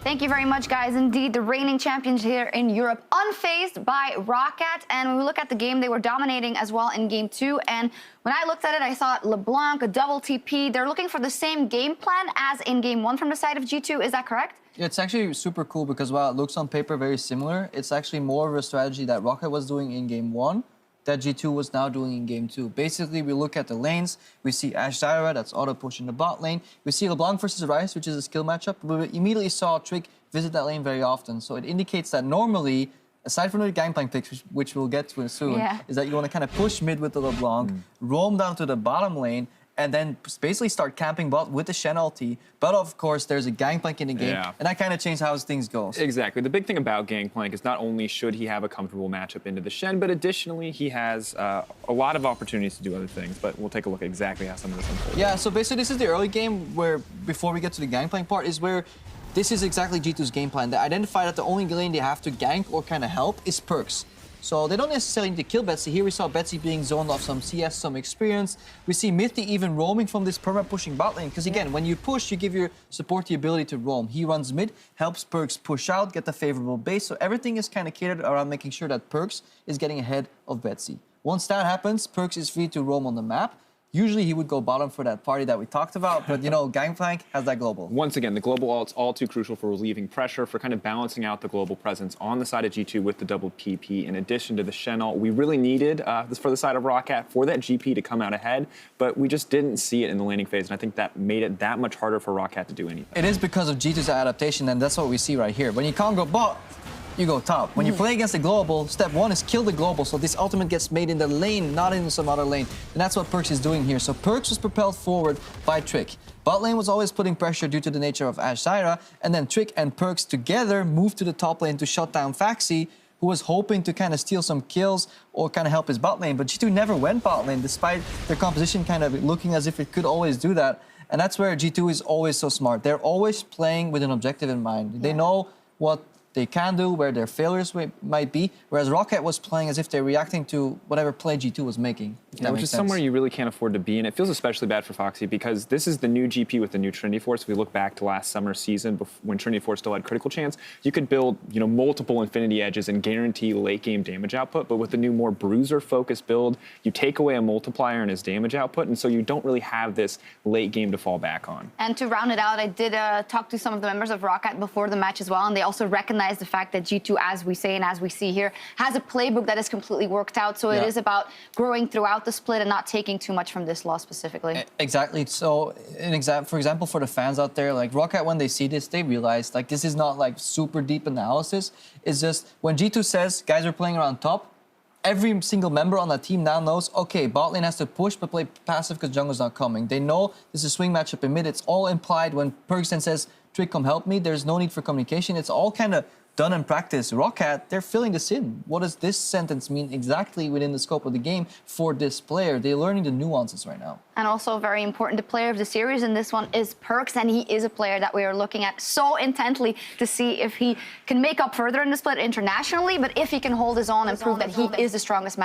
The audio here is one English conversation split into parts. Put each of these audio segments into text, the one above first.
Thank you very much, guys. Indeed, the reigning champions here in Europe, unfazed by Roccat. And when we look at the game, they were dominating as well in Game 2. And when I looked at it, I thought LeBlanc, a double TP. They're looking for the same game plan as in Game 1 from the side of G2. Is that correct? Yeah, it's actually super cool because while it looks on paper very similar, it's actually more of a strategy that Roccat was doing in Game 1 that G2 was now doing in Game 2. Basically, we look at the lanes. We see Ashe Zyra, that's auto push in the bot lane. We see LeBlanc versus Rice, which is a skill matchup. We immediately saw Trick visit that lane very often. So it indicates that normally, aside from the gangplank picks, which we'll get to soon, is that you want to kind of push mid with the LeBlanc, roam down to the bottom lane, and then basically start camping bot with the Shen ulti. But of course, there's a gangplank in the game, and that kind of changed how things go. Exactly. The big thing about gangplank is not only should he have a comfortable matchup into the Shen, but additionally, he has a lot of opportunities to do other things. But we'll take a look at exactly how some of this unfolds. Yeah, so basically, this is the early game where, before we get to the gangplank part, is where this is exactly G2's game plan. They identify that the only lane they have to gank or kind of help is Perks. So they don't necessarily need to kill Betsy. Here we saw Betsy being zoned off some CS, some experience. We see Mythy even roaming from this perma pushing bot lane. Because again, when you push, you give your support the ability to roam. He runs mid, helps Perks push out, get the favorable base. So everything is kind of catered around making sure that Perks is getting ahead of Betsy. Once that happens, Perks is free to roam on the map. Usually he would go bottom for that party that we talked about, but you know, Gangplank has that global. Once again, the global ult's all too crucial for relieving pressure, for kind of balancing out the global presence on the side of G2 with the double PP. In addition to the Shen ult, we really needed this for the side of Roccat for that GP to come out ahead, but we just didn't see it in the laning phase, and I think that made it that much harder for Roccat to do anything. It is because of G2's adaptation, and that's what we see right here. When you can't go bot, you go top. When you play against the global, step one is kill the global, so this ultimate gets made in the lane, not in some other lane. And that's what Perks is doing here. So Perks was propelled forward by Trick. Bot lane was always putting pressure due to the nature of Ashe Zyra, and then Trick and Perks together moved to the top lane to shut down Faxi, who was hoping to kind of steal some kills or kind of help his bot lane. But G2 never went bot lane, despite their composition kind of looking as if it could always do that. And that's where G2 is always so smart. They're always playing with an objective in mind. They know what they can do, where their failures might be, whereas Roccat was playing as if they're reacting to whatever play G2 was making. Which is somewhere you really can't afford to be, and it feels especially bad for Foxy because this is the new GP with the new Trinity Force. If we look back to last summer's season, when Trinity Force still had critical chance, you could build multiple Infinity Edges and guarantee late game damage output, but with the new more bruiser-focused build, you take away a multiplier in his damage output, and so you don't really have this late game to fall back on. And to round it out, I did talk to some of the members of Roccat before the match as well, and they also recognized the fact that G2, as we say and as we see here, has a playbook that is completely worked out. So it is about growing throughout the split and not taking too much from this loss specifically. Exactly. So, for example, for the fans out there, like Roccat, when they see this, they realize like this is not like super deep analysis. It's just when G2 says guys are playing around top, every single member on that team now knows, okay, bot lane has to push but play passive because jungle's not coming. They know this is a swing matchup in mid. It's all implied when Perks then says, Trick, come help me. There's no need for communication. It's all kind of done in practice. Roccat, they're filling this in. What does this sentence mean exactly within the scope of the game for this player? They're learning the nuances right now. And also very important, the player of the series in this one is Perks, and he is a player that we are looking at so intently to see if he can make up further in the split internationally, but if he can hold his own and prove that he is the strongest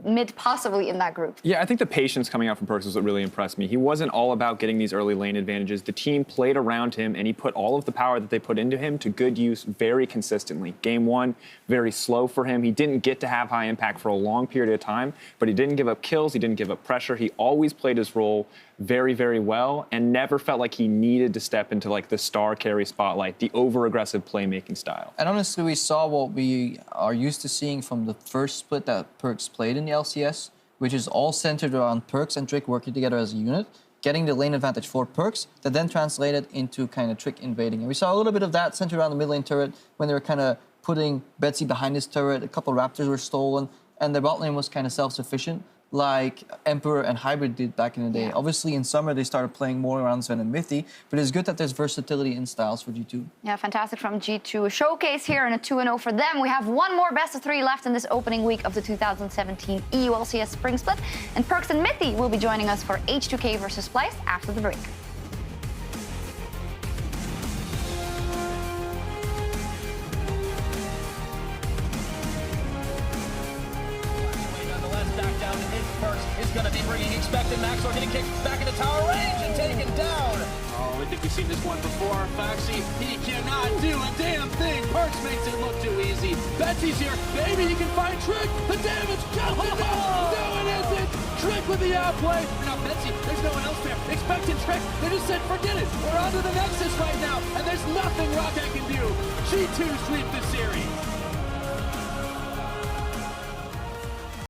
mid possibly in that group. Yeah, I think the patience coming out from Perks was what really impressed me. He wasn't all about getting these early lane advantages. The team played around him, and he put all of the power that they put into him to good use very consistently. Game 1, very slow for him. He didn't get to have high impact for a long period of time, but he didn't give up kills, he didn't give up pressure. He always played his role very, very well and never felt like he needed to step into like the star carry spotlight, the over-aggressive playmaking style. And honestly, we saw what we are used to seeing from the first split that Perks played in the LCS, which is all centered around Perks and Trick working together as a unit, getting the lane advantage for Perks, that then translated into kind of Trick invading. And we saw a little bit of that centered around the mid lane turret when they were kind of putting Betsy behind his turret, a couple Raptors were stolen, and the bot lane was kind of self-sufficient, like Emperor and Hybrid did back in the day. Obviously, in summer, they started playing more around Sven and Mythy, but it's good that there's versatility in styles for G2. Yeah, fantastic from G2. A showcase here and a 2-0 for them. We have one more best of 3 left in this opening week of the 2017 EU LCS Spring Split, and Perks and Mythy will be joining us for H2K versus Splice after the break. Is going to be bringing expected Maxwell getting kicked back into tower range and taken down. Oh, the We've seen this one before. Foxy, he cannot do a damn thing. Perks makes it look too easy. Betsy's here. Maybe he can find Trick. The damage just enough. No, it isn't. Trick with the outplay. Now, Betsy, there's no one else there. Expecting Trick. They just said, forget it. We're on to the Nexus right now. And there's nothing Roccat can do. G2 sweep the series.